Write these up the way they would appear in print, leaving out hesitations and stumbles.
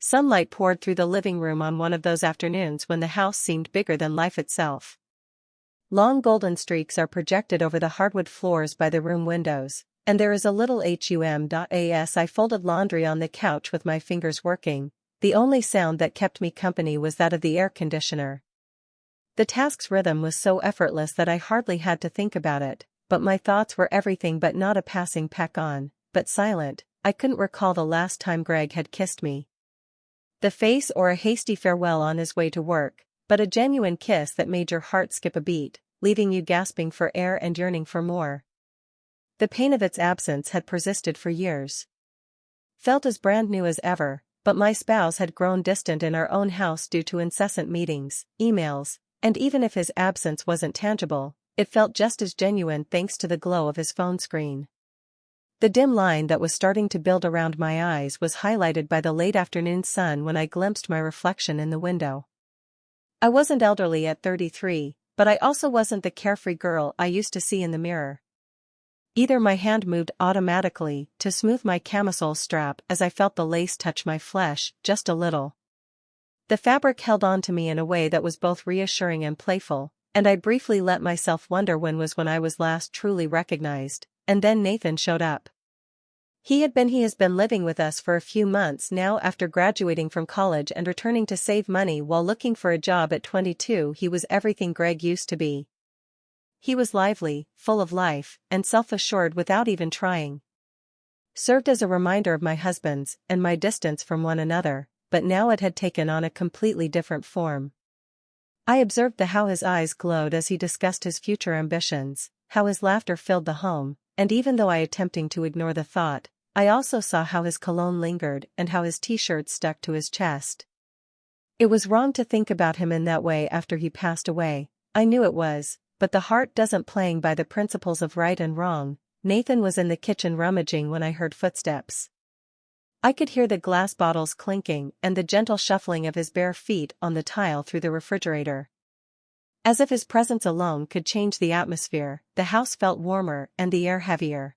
Sunlight poured through the living room on one of those afternoons when the house seemed bigger than life itself. Long golden streaks are projected over the hardwood floors by the room windows, and there is a little hum.as I folded laundry on the couch with my fingers working. The only sound that kept me company was that of the air conditioner. The task's rhythm was so effortless that I hardly had to think about it, but my thoughts were everything but not a passing peck on, but silent. I couldn't recall the last time Greg had kissed me. The face or a hasty farewell on his way to work, but a genuine kiss that made your heart skip a beat, leaving you gasping for air and yearning for more. The pain of its absence had persisted for years. Felt as brand new as ever, but my spouse had grown distant in our own house due to incessant meetings, emails, and even if his absence wasn't tangible, it felt just as genuine thanks to the glow of his phone screen. The dim line that was starting to build around my eyes was highlighted by the late afternoon sun when I glimpsed my reflection in the window. I wasn't elderly at 33, but I also wasn't the carefree girl I used to see in the mirror. Either my hand moved automatically to smooth my camisole strap as I felt the lace touch my flesh just a little. The fabric held on to me in a way that was both reassuring and playful, and I briefly let myself wonder when I was last truly recognized, and then Nathan showed up. He has been living with us for a few months now after graduating from college and returning to save money while looking for a job at 22. He was everything Greg used to be. He was lively, full of life, and self-assured without even trying. Served as a reminder of my husband's and my distance from one another, but now it had taken on a completely different form. I observed how his eyes glowed as he discussed his future ambitions, how his laughter filled the home, and even though I attempting to ignore the thought, I also saw how his cologne lingered and how his t-shirt stuck to his chest. It was wrong to think about him in that way after he passed away, I knew it was, but the heart doesn't playing by the principles of right and wrong. Nathan was in the kitchen rummaging when I heard footsteps. I could hear the glass bottles clinking and the gentle shuffling of his bare feet on the tile through the refrigerator. As if his presence alone could change the atmosphere, the house felt warmer and the air heavier.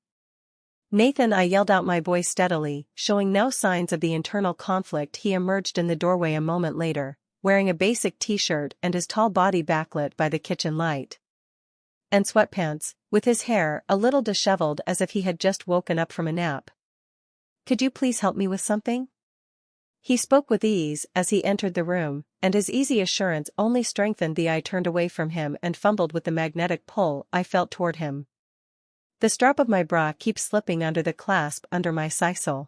"Nathan," I yelled out, my voice steadily, showing no signs of the internal conflict. He emerged in the doorway a moment later, wearing a basic t-shirt and his tall body backlit by the kitchen light. And sweatpants, with his hair a little disheveled as if he had just woken up from a nap. "Could you please help me with something?" He spoke with ease as he entered the room, and his easy assurance only strengthened I turned away from him and fumbled with the magnetic pull I felt toward him. The strap of my bra keeps slipping under the clasp under my sisal.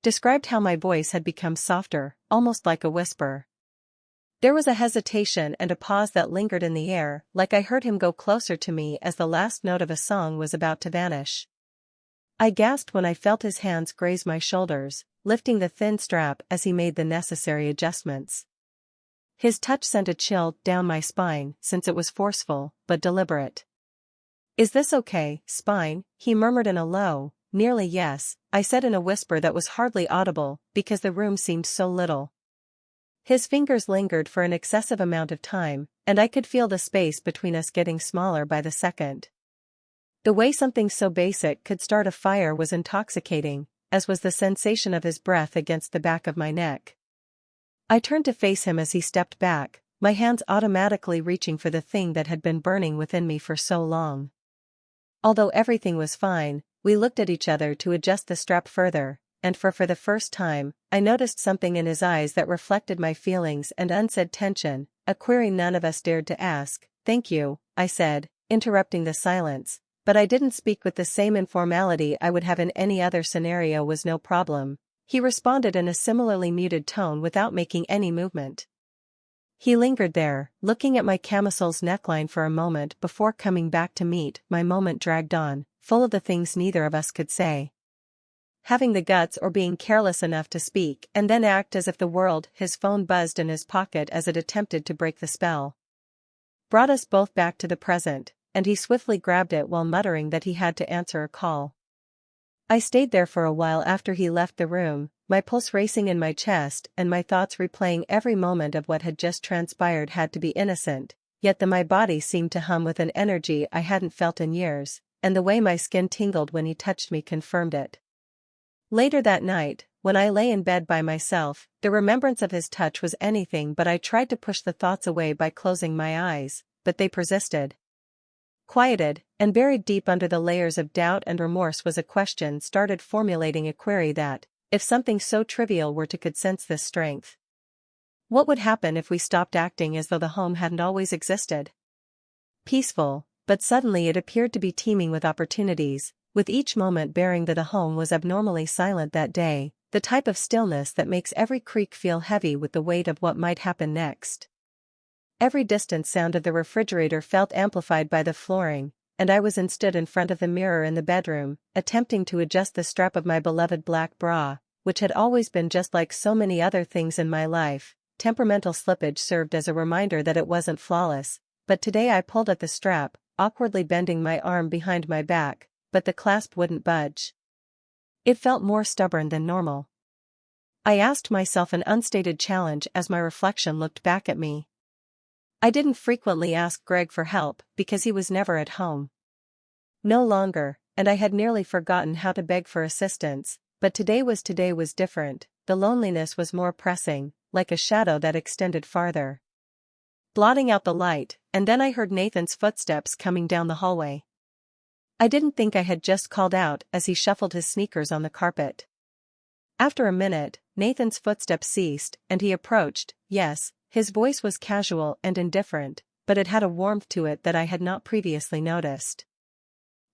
Described how my voice had become softer, almost like a whisper. There was a hesitation and a pause that lingered in the air, like I heard him go closer to me as the last note of a song was about to vanish. I gasped when I felt his hands graze my shoulders, lifting the thin strap as he made the necessary adjustments. His touch sent a chill down my spine since it was forceful, but deliberate. "Is this okay, Spine?" he murmured in a low, nearly yes, I said in a whisper that was hardly audible because the room seemed so little. His fingers lingered for an excessive amount of time, and I could feel the space between us getting smaller by the second. The way something so basic could start a fire was intoxicating, as was the sensation of his breath against the back of my neck. I turned to face him as he stepped back, my hands automatically reaching for the thing that had been burning within me for so long. Although everything was fine, we looked at each other to adjust the strap further, and for the first time, I noticed something in his eyes that reflected my feelings and unsaid tension, a query none of us dared to ask. "Thank you," I said, interrupting the silence, but I didn't speak with the same informality I would have in any other scenario. "Was no problem," he responded in a similarly muted tone without making any movement. He lingered there, looking at my camisole's neckline for a moment before coming back to meet. My moment dragged on, full of the things neither of us could say. Having the guts or being careless enough to speak and then act as if the world. His phone buzzed in his pocket as it attempted to break the spell. Brought us both back to the present, and he swiftly grabbed it while muttering that he had to answer a call. I stayed there for a while after he left the room, my pulse racing in my chest and my thoughts replaying every moment of what had just transpired. Had to be innocent, yet my body seemed to hum with an energy I hadn't felt in years, and the way my skin tingled when he touched me confirmed it. Later that night, when I lay in bed by myself, the remembrance of his touch was anything but I tried to push the thoughts away by closing my eyes, but they persisted. Quieted, and buried deep under the layers of doubt and remorse was a question started formulating a query that, if something so trivial were to could sense this strength. What would happen if we stopped acting as though the home hadn't always existed? Peaceful, but suddenly it appeared to be teeming with opportunities, with each moment bearing that the home was abnormally silent that day, the type of stillness that makes every creak feel heavy with the weight of what might happen next. Every distant sound of the refrigerator felt amplified by the flooring, and I was instead in front of the mirror in the bedroom, attempting to adjust the strap of my beloved black bra, which had always been just like so many other things in my life. Temperamental slippage served as a reminder that it wasn't flawless, but today I pulled at the strap, awkwardly bending my arm behind my back, but the clasp wouldn't budge. It felt more stubborn than normal. I asked myself an unstated challenge as my reflection looked back at me. I didn't frequently ask Greg for help because he was never at home. No longer, and I had nearly forgotten how to beg for assistance, but today was different. The loneliness was more pressing, like a shadow that extended farther, blotting out the light, and then I heard Nathan's footsteps coming down the hallway. I didn't think I had just called out as he shuffled his sneakers on the carpet. After a minute, Nathan's footsteps ceased, and he approached. Yes, his voice was casual and indifferent, but it had a warmth to it that I had not previously noticed.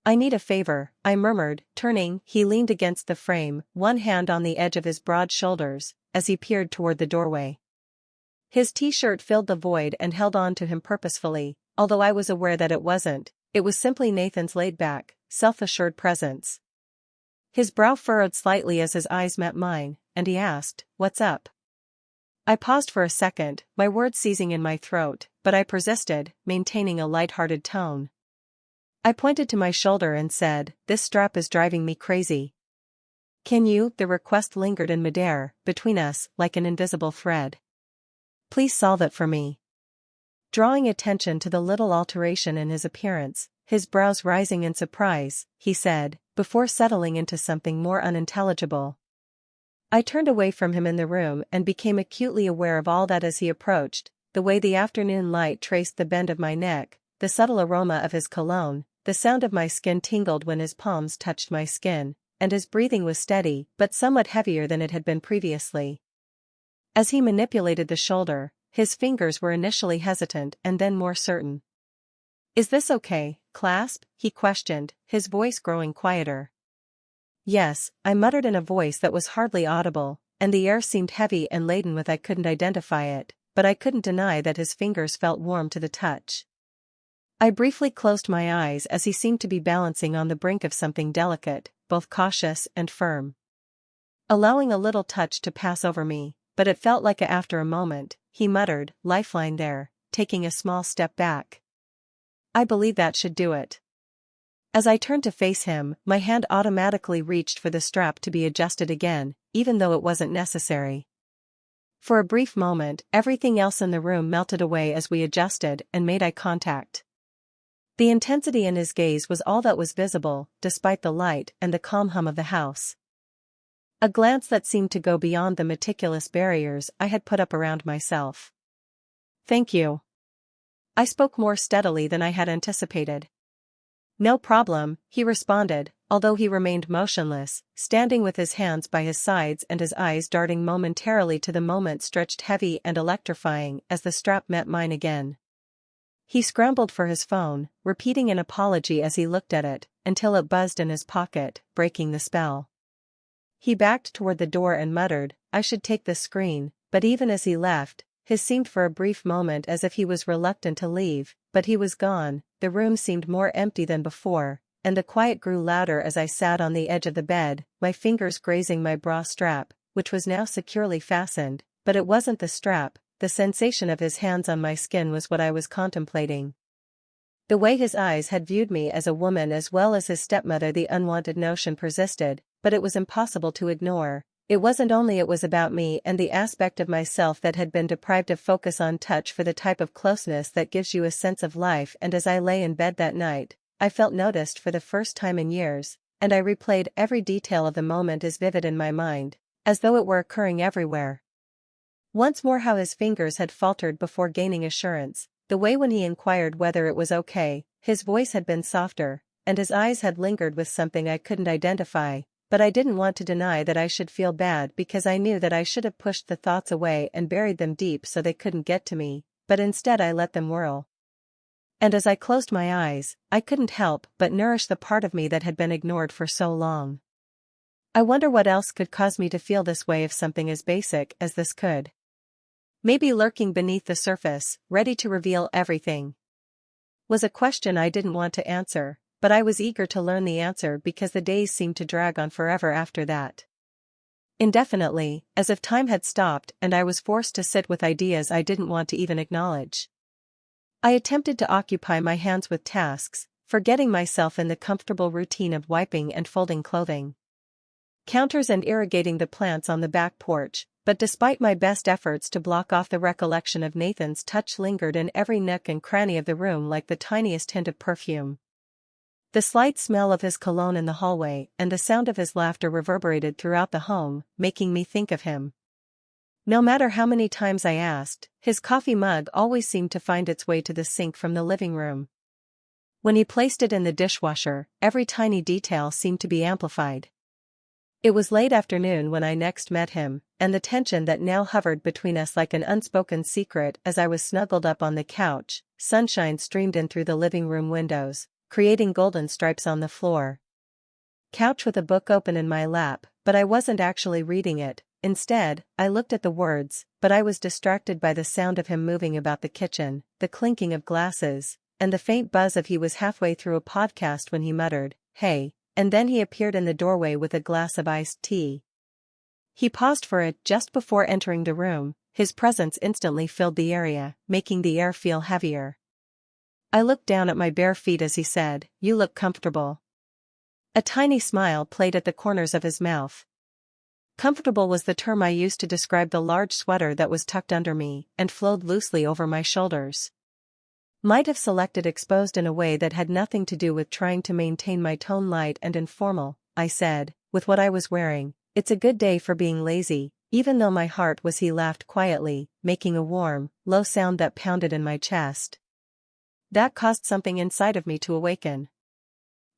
"I need a favor," I murmured, turning. He leaned against the frame, one hand on the edge of his broad shoulders, as he peered toward the doorway. His t-shirt filled the void and held on to him purposefully, although I was aware that it wasn't. It was simply Nathan's laid-back, self-assured presence. His brow furrowed slightly as his eyes met mine, and he asked, "What's up?" I paused for a second, my words seizing in my throat, but I persisted, maintaining a light-hearted tone. I pointed to my shoulder and said, "This strap is driving me crazy. Can you?" The request lingered in midair, between us, like an invisible thread. "Please solve it for me." Drawing attention to the little alteration in his appearance, his brows rising in surprise, he said, before settling into something more unintelligible. I turned away from him in the room and became acutely aware of all that as he approached, the way the afternoon light traced the bend of my neck, the subtle aroma of his cologne, the sound of my skin tingled when his palms touched my skin, and his breathing was steady but somewhat heavier than it had been previously. As he manipulated the shoulder, his fingers were initially hesitant and then more certain. "Is this okay, clasp?" he questioned, his voice growing quieter. "Yes," I muttered in a voice that was hardly audible, and the air seemed heavy and laden with I couldn't identify it, but I couldn't deny that his fingers felt warm to the touch. I briefly closed my eyes as he seemed to be balancing on the brink of something delicate, both cautious and firm. Allowing a little touch to pass over me, but it felt like after a moment, he muttered, "Lifeline there," taking a small step back. "I believe that should do it." As I turned to face him, my hand automatically reached for the strap to be adjusted again, even though it wasn't necessary. For a brief moment, everything else in the room melted away as we adjusted and made eye contact. The intensity in his gaze was all that was visible, despite the light and the calm hum of the house. A glance that seemed to go beyond the meticulous barriers I had put up around myself. "Thank you." I spoke more steadily than I had anticipated. "No problem," he responded, although he remained motionless, standing with his hands by his sides and his eyes darting momentarily to the moment stretched heavy and electrifying as the strap met mine again. He scrambled for his phone, repeating an apology as he looked at it, until it buzzed in his pocket, breaking the spell. He backed toward the door and muttered, "I should take the screen," but even as he left, his seemed for a brief moment as if he was reluctant to leave, but he was gone. The room seemed more empty than before, and the quiet grew louder as I sat on the edge of the bed, my fingers grazing my bra strap, which was now securely fastened, but it wasn't the strap. The sensation of his hands on my skin was what I was contemplating. The way his eyes had viewed me as a woman as well as his stepmother, the unwanted notion persisted, but it was impossible to ignore. It wasn't only it was about me and the aspect of myself that had been deprived of focus on touch for the type of closeness that gives you a sense of life, and as I lay in bed that night, I felt noticed for the first time in years, and I replayed every detail of the moment as vivid in my mind. as though it were occurring everywhere. Once more how his fingers had faltered before gaining assurance, the way when he inquired whether it was okay, his voice had been softer, and his eyes had lingered with something I couldn't identify, but I didn't want to deny that I should feel bad because I knew that I should have pushed the thoughts away and buried them deep so they couldn't get to me, but instead I let them whirl. And as I closed my eyes, I couldn't help but nourish the part of me that had been ignored for so long. I wonder what else could cause me to feel this way if something as basic as this could. Maybe lurking beneath the surface, ready to reveal everything. Was a question I didn't want to answer, but I was eager to learn the answer because the days seemed to drag on forever after that. Indefinitely, as if time had stopped and I was forced to sit with ideas I didn't want to even acknowledge. I attempted to occupy my hands with tasks, forgetting myself in the comfortable routine of wiping and folding clothing, counters and irrigating the plants on the back porch, but despite my best efforts to block off the recollection of Nathan's touch lingered in every nook and cranny of the room like the tiniest hint of perfume. The slight smell of his cologne in the hallway and the sound of his laughter reverberated throughout the home, making me think of him. No matter how many times I asked, his coffee mug always seemed to find its way to the sink from the living room. When he placed it in the dishwasher, every tiny detail seemed to be amplified. It was late afternoon when I next met him, and the tension that now hovered between us like an unspoken secret as I was snuggled up on the couch, sunshine streamed in through the living room windows, creating golden stripes on the floor. Couch with a book open in my lap, but I wasn't actually reading it. Instead, I looked at the words, but I was distracted by the sound of him moving about the kitchen, the clinking of glasses, and the faint buzz of he was halfway through a podcast when he muttered, "Hey," and then he appeared in the doorway with a glass of iced tea. He paused for it just before entering the room. His presence instantly filled the area, making the air feel heavier. I looked down at my bare feet as he said, "You look comfortable." A tiny smile played at the corners of his mouth. Comfortable was the term I used to describe the large sweater that was tucked under me and flowed loosely over my shoulders. Might have selected exposed in a way that had nothing to do with trying to maintain my tone light and informal, I said, with what I was wearing. It's a good day for being lazy, even though my heart was. He laughed quietly, making a warm, low sound that pounded in my chest. That caused something inside of me to awaken.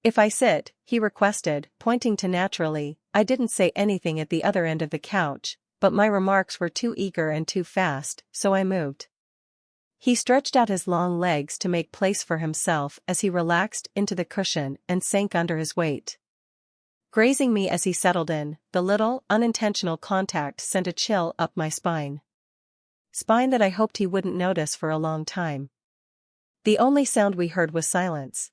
"If I sit," he requested, pointing to naturally. I didn't say anything at the other end of the couch, but my remarks were too eager and too fast, so I moved. He stretched out his long legs to make place for himself as he relaxed into the cushion and sank under his weight, grazing me as he settled in. The little, unintentional contact sent a chill up my spine. Spine that I hoped he wouldn't notice for a long time. The only sound we heard was silence.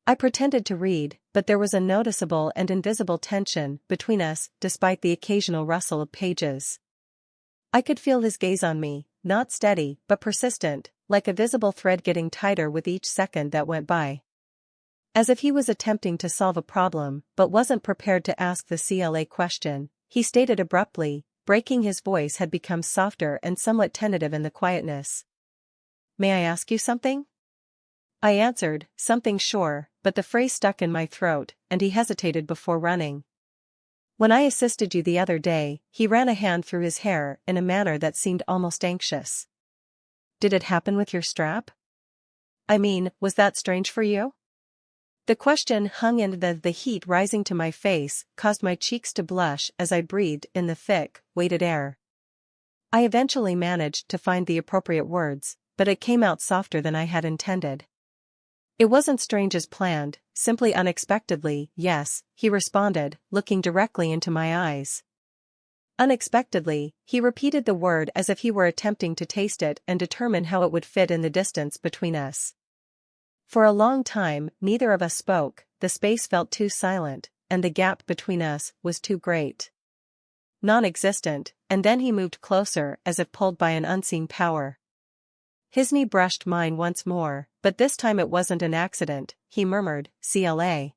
I pretended to read, but there was a noticeable and invisible tension between us, despite the occasional rustle of pages. I could feel his gaze on me, not steady, but persistent, like a visible thread getting tighter with each second that went by. As if he was attempting to solve a problem, but wasn't prepared to ask the CLA question, he stated abruptly, breaking. His voice had become softer and somewhat tentative in the quietness. "May I ask you something?" I answered, something sure, but the phrase stuck in my throat, and he hesitated before running. "When I assisted you the other day," he ran a hand through his hair in a manner that seemed almost anxious. "Did it happen with your strap? I mean, was that strange for you?" The question hung in the heat rising to my face caused my cheeks to blush as I breathed in the thick, weighted air. I eventually managed to find the appropriate words, but it came out softer than I had intended. "It wasn't strange as planned, simply unexpectedly, yes," he responded, looking directly into my eyes. Unexpectedly, he repeated the word as if he were attempting to taste it and determine how it would fit in the distance between us. For a long time, neither of us spoke. The space felt too silent, and the gap between us was too great. Non-existent, and then he moved closer as if pulled by an unseen power. His knee brushed mine once more, but this time it wasn't an accident. He murmured, "CLA."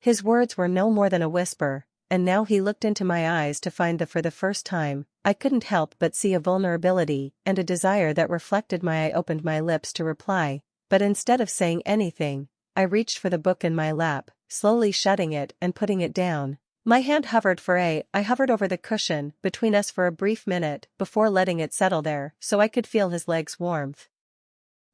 His words were no more than a whisper, and now he looked into my eyes to find that for the first time, I couldn't help but see a vulnerability and a desire that reflected my. I opened my lips to reply, but instead of saying anything, I reached for the book in my lap, slowly shutting it and putting it down, I hovered over the cushion between us for a brief minute before letting it settle there so I could feel his legs' warmth.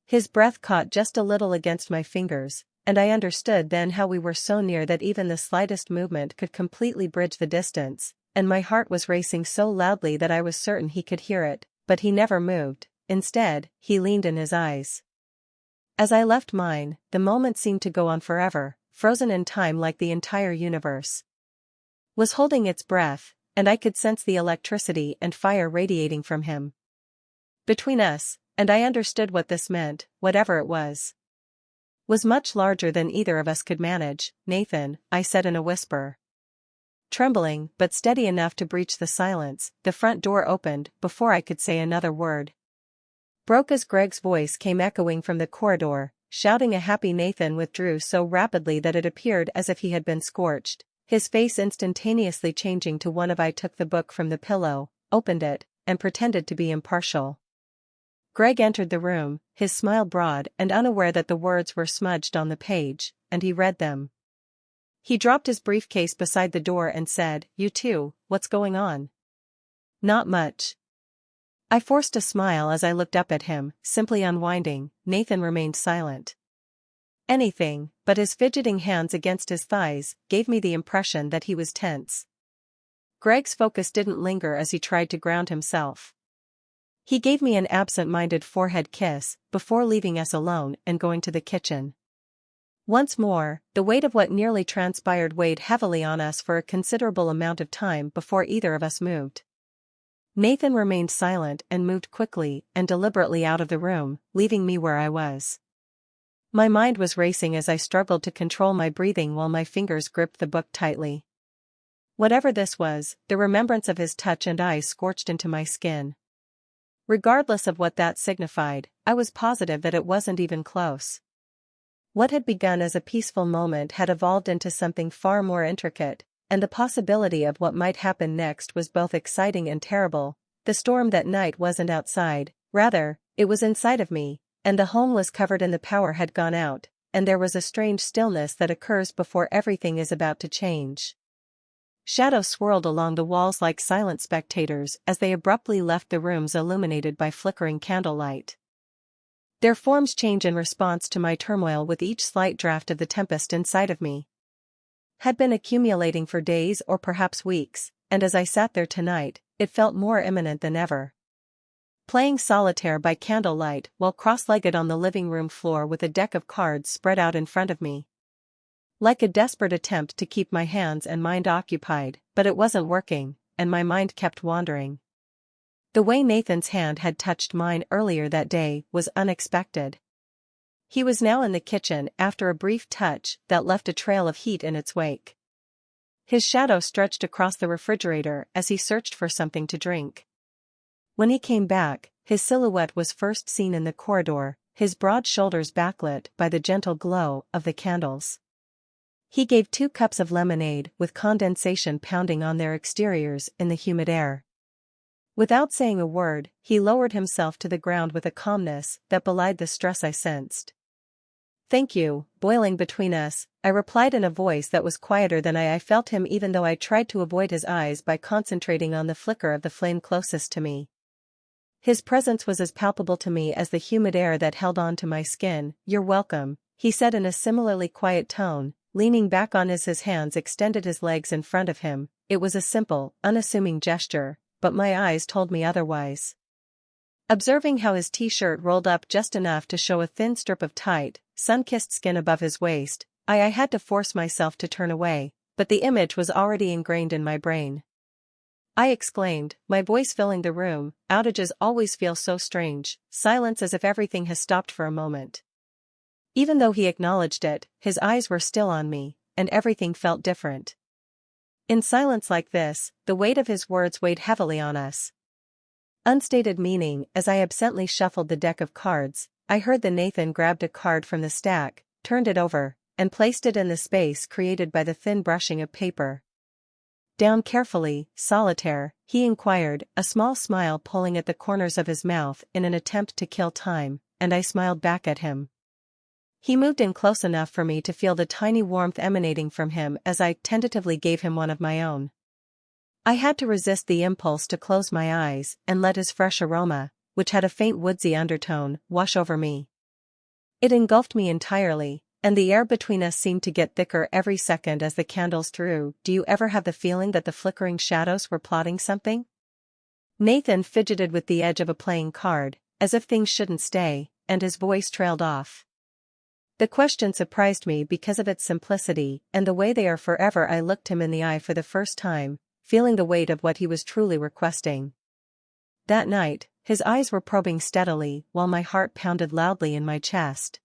His breath caught just a little against my fingers, and I understood then how we were so near that even the slightest movement could completely bridge the distance, and my heart was racing so loudly that I was certain he could hear it, but he never moved. Instead, he leaned in his eyes. As I left mine, the moment seemed to go on forever, frozen in time like the entire universe was holding its breath, and I could sense the electricity and fire radiating from him between us, and I understood what this meant. Whatever it was much larger than either of us could manage. "Nathan," I said in a whisper. Trembling, but steady enough to breach the silence, the front door opened before I could say another word. Broke as Greg's voice came echoing from the corridor, shouting a happy. Nathan withdrew so rapidly that it appeared as if he had been scorched, his face instantaneously changing to one of I took the book from the pillow, opened it, and pretended to be impartial. Greg entered the room, his smile broad and unaware that the words were smudged on the page, and he read them. He dropped his briefcase beside the door and said, "You two, what's going on?" "Not much." I forced a smile as I looked up at him, simply unwinding. Nathan remained silent. Anything, but his fidgeting hands against his thighs, gave me the impression that he was tense. Greg's focus didn't linger as he tried to ground himself. He gave me an absent-minded forehead kiss, before leaving us alone and going to the kitchen. Once more, the weight of what nearly transpired weighed heavily on us for a considerable amount of time before either of us moved. Nathan remained silent and moved quickly and deliberately out of the room, leaving me where I was. My mind was racing as I struggled to control my breathing while my fingers gripped the book tightly. Whatever this was, the remembrance of his touch and eyes scorched into my skin. Regardless of what that signified, I was positive that it wasn't even close. What had begun as a peaceful moment had evolved into something far more intricate, and the possibility of what might happen next was both exciting and terrible. The storm that night wasn't outside, rather, it was inside of me, and the home was covered and the power had gone out, and there was a strange stillness that occurs before everything is about to change. Shadows swirled along the walls like silent spectators as they abruptly left the rooms illuminated by flickering candlelight. Their forms changed in response to my turmoil with each slight draft of the tempest inside of me. Had been accumulating for days or perhaps weeks, and as I sat there tonight, it felt more imminent than ever. Playing solitaire by candlelight while cross-legged on the living room floor with a deck of cards spread out in front of me. Like a desperate attempt to keep my hands and mind occupied, but it wasn't working, and my mind kept wandering. The way Nathan's hand had touched mine earlier that day was unexpected. He was now in the kitchen after a brief touch that left a trail of heat in its wake. His shadow stretched across the refrigerator as he searched for something to drink. When he came back, his silhouette was first seen in the corridor, his broad shoulders backlit by the gentle glow of the candles. He gave 2 cups of lemonade with condensation pounding on their exteriors in the humid air. Without saying a word, he lowered himself to the ground with a calmness that belied the stress I sensed. "Thank you," boiling between us, I replied in a voice that was quieter than I felt him even though I tried to avoid his eyes by concentrating on the flicker of the flame closest to me. His presence was as palpable to me as the humid air that held on to my skin. "You're welcome," he said in a similarly quiet tone, leaning back on his hands extended his legs in front of him. It was a simple, unassuming gesture, but my eyes told me otherwise. Observing how his t-shirt rolled up just enough to show a thin strip of tight, sun-kissed skin above his waist, I had to force myself to turn away, but the image was already ingrained in my brain. I exclaimed, my voice filling the room. Outages always feel so strange, silence as if everything has stopped for a moment. Even though he acknowledged it, his eyes were still on me, and everything felt different. In silence like this, the weight of his words weighed heavily on us. Unstated meaning. As I absently shuffled the deck of cards, I heard that Nathan grabbed a card from the stack, turned it over, and placed it in the space created by the thin brushing of paper. "Down carefully, solitaire?" he inquired, a small smile pulling at the corners of his mouth in an attempt to kill time, and I smiled back at him. He moved in close enough for me to feel the tiny warmth emanating from him as I tentatively gave him one of my own. I had to resist the impulse to close my eyes and let his fresh aroma, which had a faint woodsy undertone, wash over me. It engulfed me entirely, and the air between us seemed to get thicker every second as the candles threw. Do you ever have the feeling that the flickering shadows were plotting something? Nathan fidgeted with the edge of a playing card, as if things shouldn't stay, and his voice trailed off. The question surprised me because of its simplicity and the way they are forever. I looked him in the eye for the first time, feeling the weight of what he was truly requesting. That night, his eyes were probing steadily while my heart pounded loudly in my chest.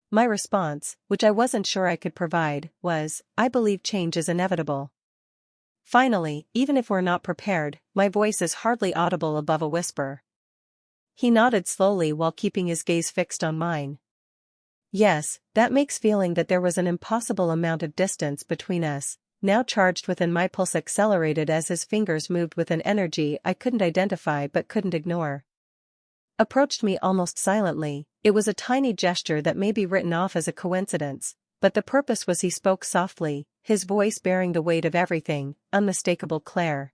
My response, which I wasn't sure I could provide, was, I believe change is inevitable. Finally, even if we're not prepared, my voice is hardly audible above a whisper. He nodded slowly while keeping his gaze fixed on mine. Yes, that makes feeling that there was an impossible amount of distance between us, now charged within my pulse accelerated as his fingers moved with an energy I couldn't identify but couldn't ignore. Approached me almost silently. It was a tiny gesture that may be written off as a coincidence, but the purpose was he spoke softly, his voice bearing the weight of everything, unmistakable Claire.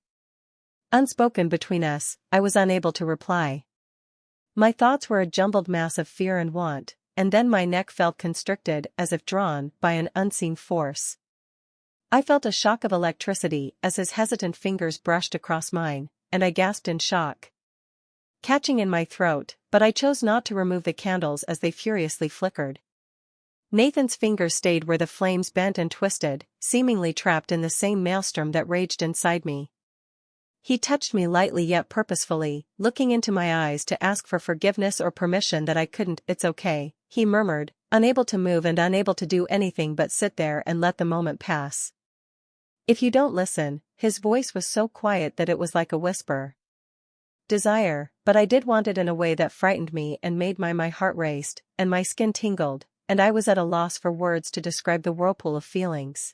Unspoken between us, I was unable to reply. My thoughts were a jumbled mass of fear and want, and then my neck felt constricted as if drawn by an unseen force. I felt a shock of electricity as his hesitant fingers brushed across mine, and I gasped in shock. Catching in my throat, but I chose not to remove the candles as they furiously flickered. Nathan's fingers stayed where the flames bent and twisted, seemingly trapped in the same maelstrom that raged inside me. He touched me lightly yet purposefully, looking into my eyes to ask for forgiveness or permission that I couldn't. It's okay, he murmured, unable to move and unable to do anything but sit there and let the moment pass. If you don't listen, his voice was so quiet that it was like a whisper. Desire, but I did want it in a way that frightened me and made my heart raced, and my skin tingled, and I was at a loss for words to describe the whirlpool of feelings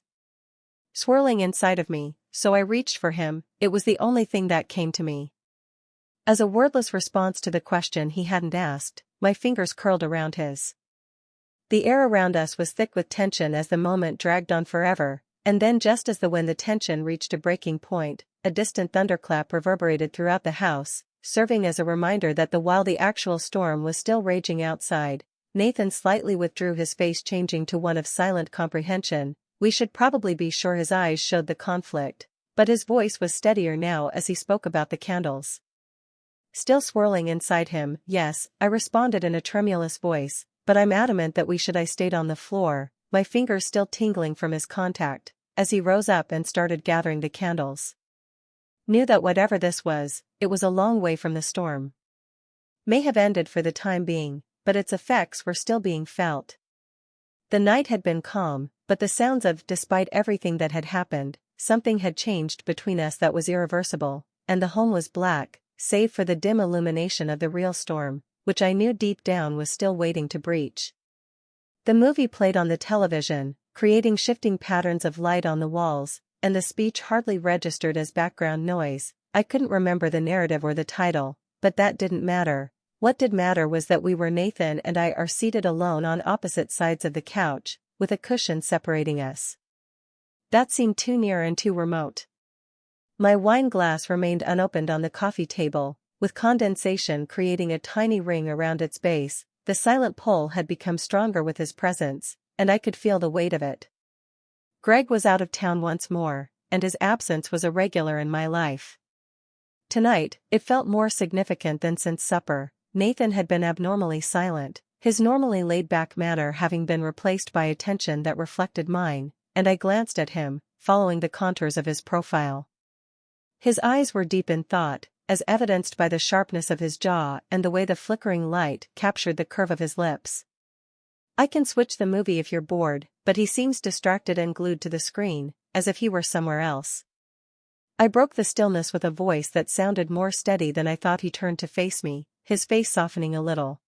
swirling inside of me, so I reached for him. It was the only thing that came to me. As a wordless response to the question he hadn't asked, my fingers curled around his. The air around us was thick with tension as the moment dragged on forever, and then just as when the tension reached a breaking point, a distant thunderclap reverberated throughout the house, serving as a reminder that while the actual storm was still raging outside, Nathan slightly withdrew, his face changing to one of silent comprehension. We should probably be sure. His eyes showed the conflict, but his voice was steadier now as he spoke about the candles still swirling inside him. Yes, I responded in a tremulous voice, but I'm adamant that we should. I stayed on the floor, my fingers still tingling from his contact, as he rose up and started gathering the candles. Knew that whatever this was, it was a long way from the storm. May have ended for the time being, but its effects were still being felt. The night had been calm, but the sounds of, despite everything that had happened, something had changed between us that was irreversible, and the home was black, save for the dim illumination of the real storm, which I knew deep down was still waiting to breach. The movie played on the television, creating shifting patterns of light on the walls, and the speech hardly registered as background noise. I couldn't remember the narrative or the title, but that didn't matter. What did matter was that Nathan and I are seated alone on opposite sides of the couch, with a cushion separating us. That seemed too near and too remote. My wine glass remained unopened on the coffee table, with condensation creating a tiny ring around its base. The silent pull had become stronger with his presence, and I could feel the weight of it. Greg was out of town once more, and his absence was irregular in my life. Tonight, it felt more significant than since supper. Nathan had been abnormally silent, his normally laid-back manner having been replaced by attention that reflected mine, and I glanced at him, following the contours of his profile. His eyes were deep in thought, as evidenced by the sharpness of his jaw and the way the flickering light captured the curve of his lips. I can switch the movie if you're bored, but he seems distracted and glued to the screen, as if he were somewhere else. I broke the stillness with a voice that sounded more steady than I thought. He turned to face me, his face softening a little.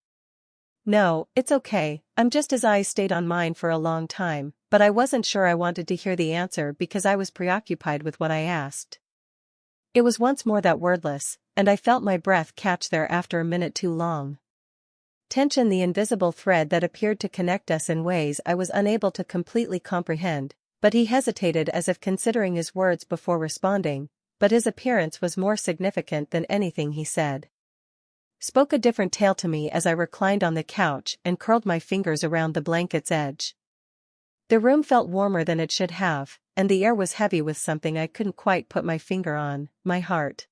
No, it's okay. His eyes stayed on mine for a long time, but I wasn't sure I wanted to hear the answer because I was preoccupied with what I asked. It was once more that wordless, and I felt my breath catch there after a minute too long. Tension, the invisible thread that appeared to connect us in ways I was unable to completely comprehend, but he hesitated as if considering his words before responding, but his appearance was more significant than anything he said. Spoke a different tale to me as I reclined on the couch and curled my fingers around the blanket's edge. The room felt warmer than it should have, and the air was heavy with something I couldn't quite put my finger on. My heart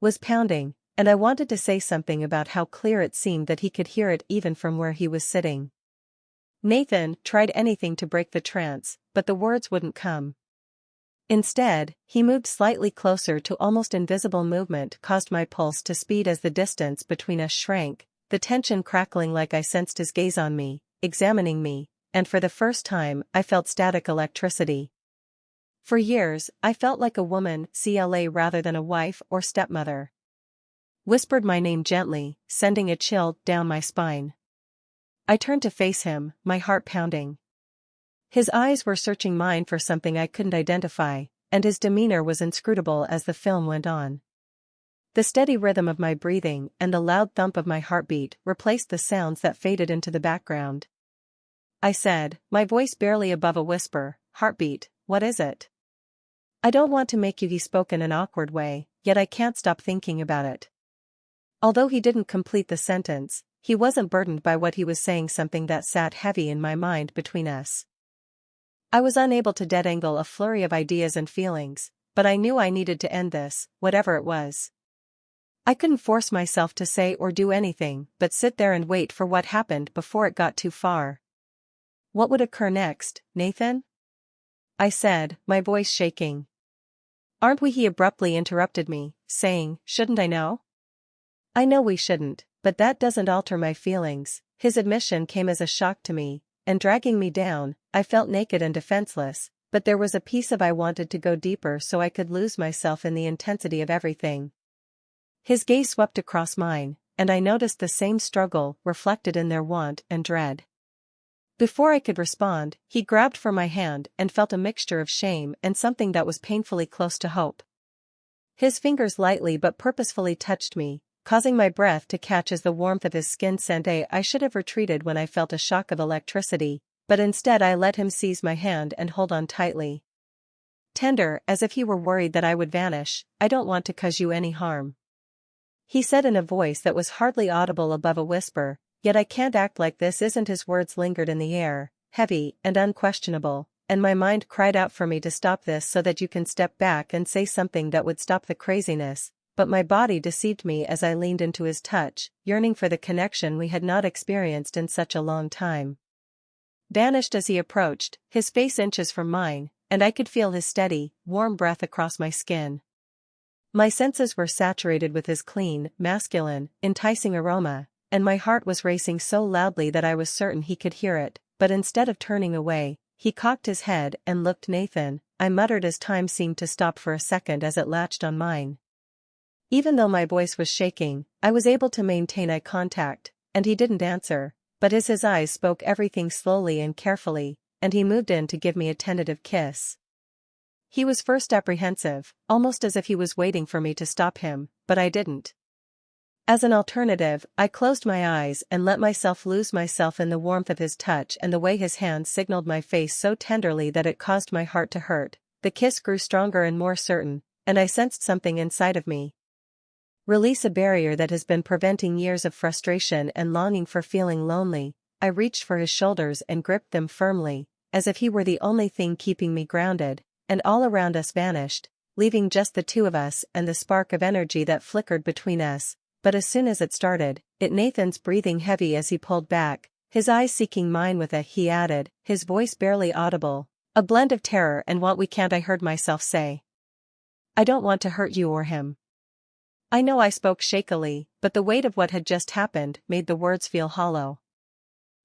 was pounding, and I wanted to say something about how clear it seemed that he could hear it even from where he was sitting. Nathan tried anything to break the trance, but the words wouldn't come. Instead, he moved slightly closer to almost invisible movement caused my pulse to speed as the distance between us shrank, the tension crackling like I sensed his gaze on me, examining me, and for the first time I felt static electricity. For years, I felt like a woman, CLA rather than a wife or stepmother. Whispered my name gently, sending a chill down my spine. I turned to face him, my heart pounding. His eyes were searching mine for something I couldn't identify, and his demeanor was inscrutable as the film went on. The steady rhythm of my breathing and the loud thump of my heartbeat replaced the sounds that faded into the background. I said, my voice barely above a whisper, "Heartbeat, what is it?" "I don't want to make you," he spoke in an awkward way, yet I can't stop thinking about it. Although he didn't complete the sentence, he wasn't burdened by what he was saying, something that sat heavy in my mind between us. I was unable to detangle a flurry of ideas and feelings, but I knew I needed to end this, whatever it was. I couldn't force myself to say or do anything but sit there and wait for what happened before it got too far. "What would occur next, Nathan?" I said, my voice shaking. "Aren't we?" he abruptly interrupted me, saying, "Shouldn't I know?" "I know we shouldn't, but that doesn't alter my feelings." His admission came as a shock to me, and dragging me down, I felt naked and defenseless, but there was a piece of I wanted to go deeper so I could lose myself in the intensity of everything. His gaze swept across mine, and I noticed the same struggle reflected in their want and dread. Before I could respond, he grabbed for my hand and felt a mixture of shame and something that was painfully close to hope. His fingers lightly but purposefully touched me, causing my breath to catch as the warmth of his skin sent. I should have retreated when I felt a shock of electricity, but instead I let him seize my hand and hold on tightly. Tender, as if he were worried that I would vanish. "I don't want to cause you any harm," he said in a voice that was hardly audible above a whisper, "yet I can't act like this." His words lingered in the air, heavy and unquestionable, and my mind cried out for me to stop this so that you can step back and say something that would stop the craziness, but my body deceived me as I leaned into his touch, yearning for the connection we had not experienced in such a long time. Vanished as he approached, his face inches from mine, and I could feel his steady, warm breath across my skin. My senses were saturated with his clean, masculine, enticing aroma, and my heart was racing so loudly that I was certain he could hear it, but instead of turning away, he cocked his head and looked. "Nathan," I muttered as time seemed to stop for a second as it latched on mine. Even though my voice was shaking, I was able to maintain eye contact, and he didn't answer, but as his eyes spoke everything slowly and carefully, and he moved in to give me a tentative kiss. He was first apprehensive, almost as if he was waiting for me to stop him, but I didn't. As an alternative, I closed my eyes and let myself lose myself in the warmth of his touch and the way his hand signaled my face so tenderly that it caused my heart to hurt. The kiss grew stronger and more certain, and I sensed something inside of me release a barrier that has been preventing years of frustration and longing for feeling lonely. I reached for his shoulders and gripped them firmly, as if he were the only thing keeping me grounded, and all around us vanished, leaving just the two of us and the spark of energy that flickered between us. But as soon as it started, Nathan's breathing heavy as he pulled back, his eyes seeking mine with a he added, his voice barely audible, a blend of terror and want we can't. I heard myself say, "I don't want to hurt you or him." I know I spoke shakily, but the weight of what had just happened made the words feel hollow.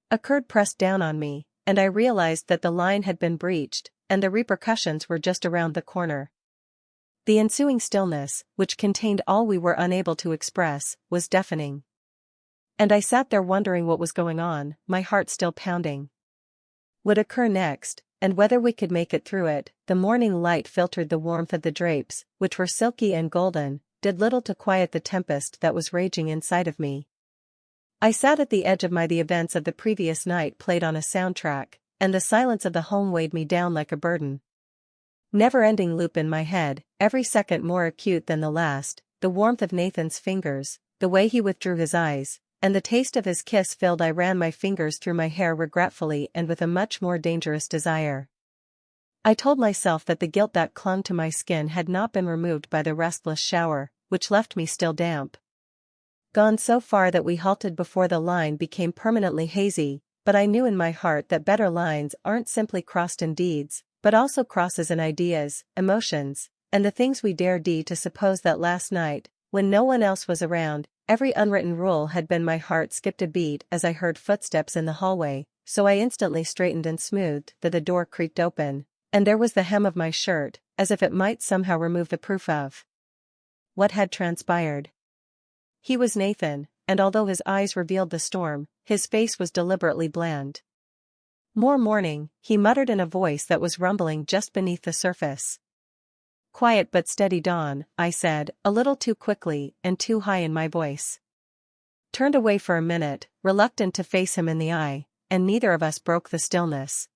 A curd pressed down on me, and I realized that the line had been breached, and the repercussions were just around the corner. The ensuing stillness, which contained all we were unable to express, was deafening. And I sat there wondering what was going on, my heart still pounding. Would occur next, and whether we could make it through it. The morning light filtered the warmth of the drapes, which were silky and golden, did little to quiet the tempest that was raging inside of me. I sat at the edge of the events of the previous night played on a soundtrack, and the silence of the home weighed me down like a burden. Never-ending loop in my head, every second more acute than the last, the warmth of Nathan's fingers, the way he withdrew his eyes, and the taste of his kiss filled. I ran my fingers through my hair regretfully and with a much more dangerous desire. I told myself that the guilt that clung to my skin had not been removed by the restless shower, which left me still damp. Gone so far that we halted before the line became permanently hazy, but I knew in my heart that better lines aren't simply crossed in deeds, but also crosses in ideas, emotions, and the things we dare to suppose that last night, when no one else was around, every unwritten rule had been. My heart skipped a beat as I heard footsteps in the hallway, so I instantly straightened and smoothed that the door creaked open, and there was the hem of my shirt, as if it might somehow remove the proof of what had transpired. He was Nathan, and although his eyes revealed the storm, his face was deliberately bland. "More morning," he muttered in a voice that was rumbling just beneath the surface. "Quiet but steady dawn," I said, a little too quickly and too high in my voice. Turned away for a minute, reluctant to face him in the eye, and neither of us broke the stillness.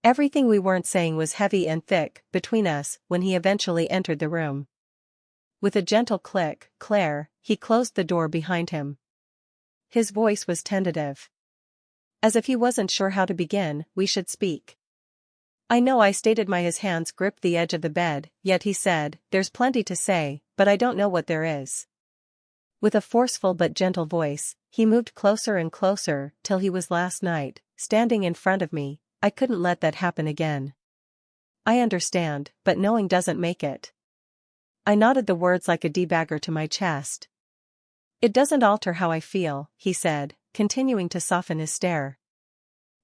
Everything we weren't saying was heavy and thick between us when he eventually entered the room. With a gentle click, "Claire," he closed the door behind him. His voice was tentative. As if he wasn't sure how to begin, we should speak. I know I stated. His hands gripped the edge of the bed, yet he said, "There's plenty to say, but I don't know what there is." With a forceful but gentle voice, he moved closer and closer till he was last night, standing in front of me. I couldn't let that happen again. "I understand, but knowing doesn't make it." I nodded the words like a dagger to my chest. "It doesn't alter how I feel," he said, continuing to soften his stare.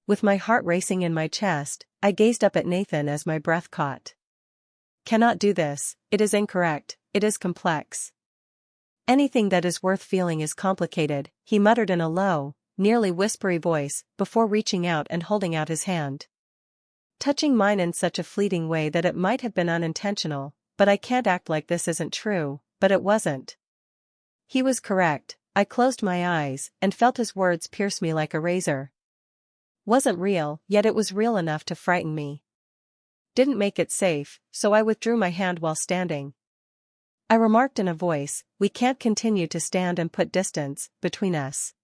With my heart racing in my chest, I gazed up at Nathan as my breath caught. "Cannot do this, it is incorrect, it is complex." "Anything that is worth feeling is complicated," he muttered in a low, nearly whispery voice, before reaching out and holding out his hand. Touching mine in such a fleeting way that it might have been unintentional, but I can't act like this isn't true, but it wasn't. He was correct. I closed my eyes and felt his words pierce me like a razor. Wasn't real, yet it was real enough to frighten me. Didn't make it safe, so I withdrew my hand while standing. I remarked in a voice, "We can't continue to stand and put distance between us."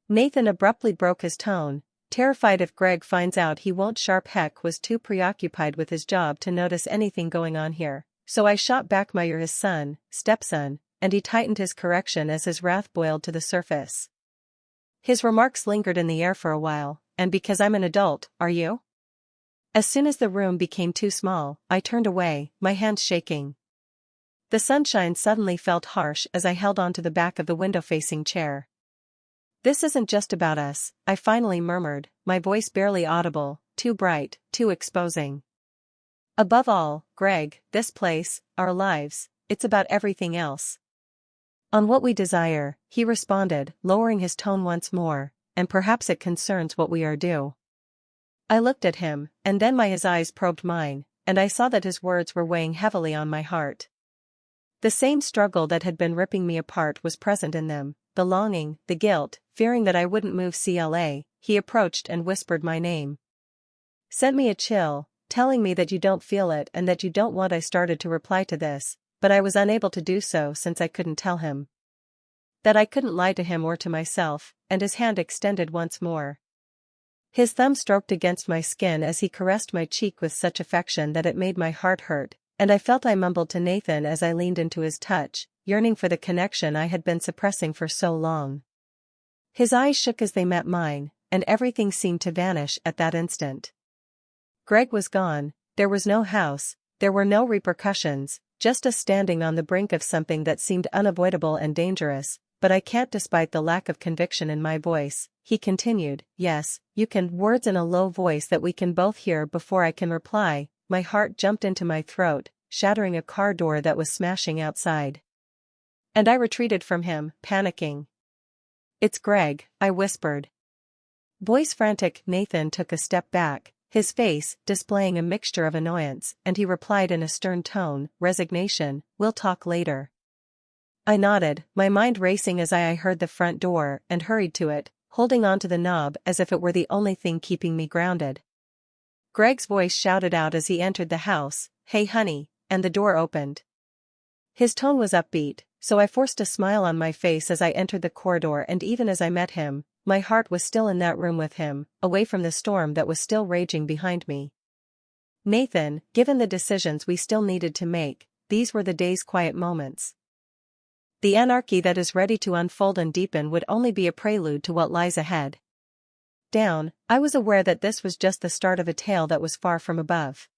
Nathan abruptly broke his tone, terrified if Greg finds out he won't. Sharp heck was too preoccupied with his job to notice anything going on here, so I shot back. "You're his son, stepson," and he tightened his correction as his wrath boiled to the surface. His remarks lingered in the air for a while. "And because I'm an adult, are you?" As soon as the room became too small, I turned away, my hands shaking. The sunshine suddenly felt harsh as I held onto the back of the window-facing chair. "This isn't just about us," I finally murmured, my voice barely audible, too bright, too exposing. "Above all, Greg, this place, our lives, it's about everything else." "On what we desire," he responded, lowering his tone once more, "and perhaps it concerns what we are due." I looked at him, and then his eyes probed mine, and I saw that his words were weighing heavily on my heart. The same struggle that had been ripping me apart was present in them, the longing, the guilt, fearing that I wouldn't move. He approached and whispered my name. Sent me a chill, telling me that you don't feel it and that you don't want. I started to reply to this, but I was unable to do so since I couldn't tell him. That I couldn't lie to him or to myself, and his hand extended once more. His thumb stroked against my skin as he caressed my cheek with such affection that it made my heart hurt, and I felt. I mumbled to Nathan as I leaned into his touch, yearning for the connection I had been suppressing for so long. His eyes shook as they met mine, and everything seemed to vanish at that instant. Greg was gone, there was no house, there were no repercussions, just us standing on the brink of something that seemed unavoidable and dangerous. "But I can't." Despite the lack of conviction in my voice, he continued, "Yes, you can." Words in a low voice that we can both hear before I can reply. My heart jumped into my throat, shattering a car door that was smashing outside. And I retreated from him, panicking. "It's Greg," I whispered. Voice frantic. Nathan took a step back, his face displaying a mixture of annoyance, and he replied in a stern tone, resignation, "We'll talk later." I nodded, my mind racing as I heard the front door, and hurried to it, holding onto the knob as if it were the only thing keeping me grounded. Greg's voice shouted out as he entered the house, "Hey honey," and the door opened. His tone was upbeat, so I forced a smile on my face as I entered the corridor, and even as I met him, my heart was still in that room with him, away from the storm that was still raging behind me. Nathan, given the decisions we still needed to make, these were the day's quiet moments. The anarchy that is ready to unfold and deepen would only be a prelude to what lies ahead. I was aware that this was just the start of a tale that was far from above.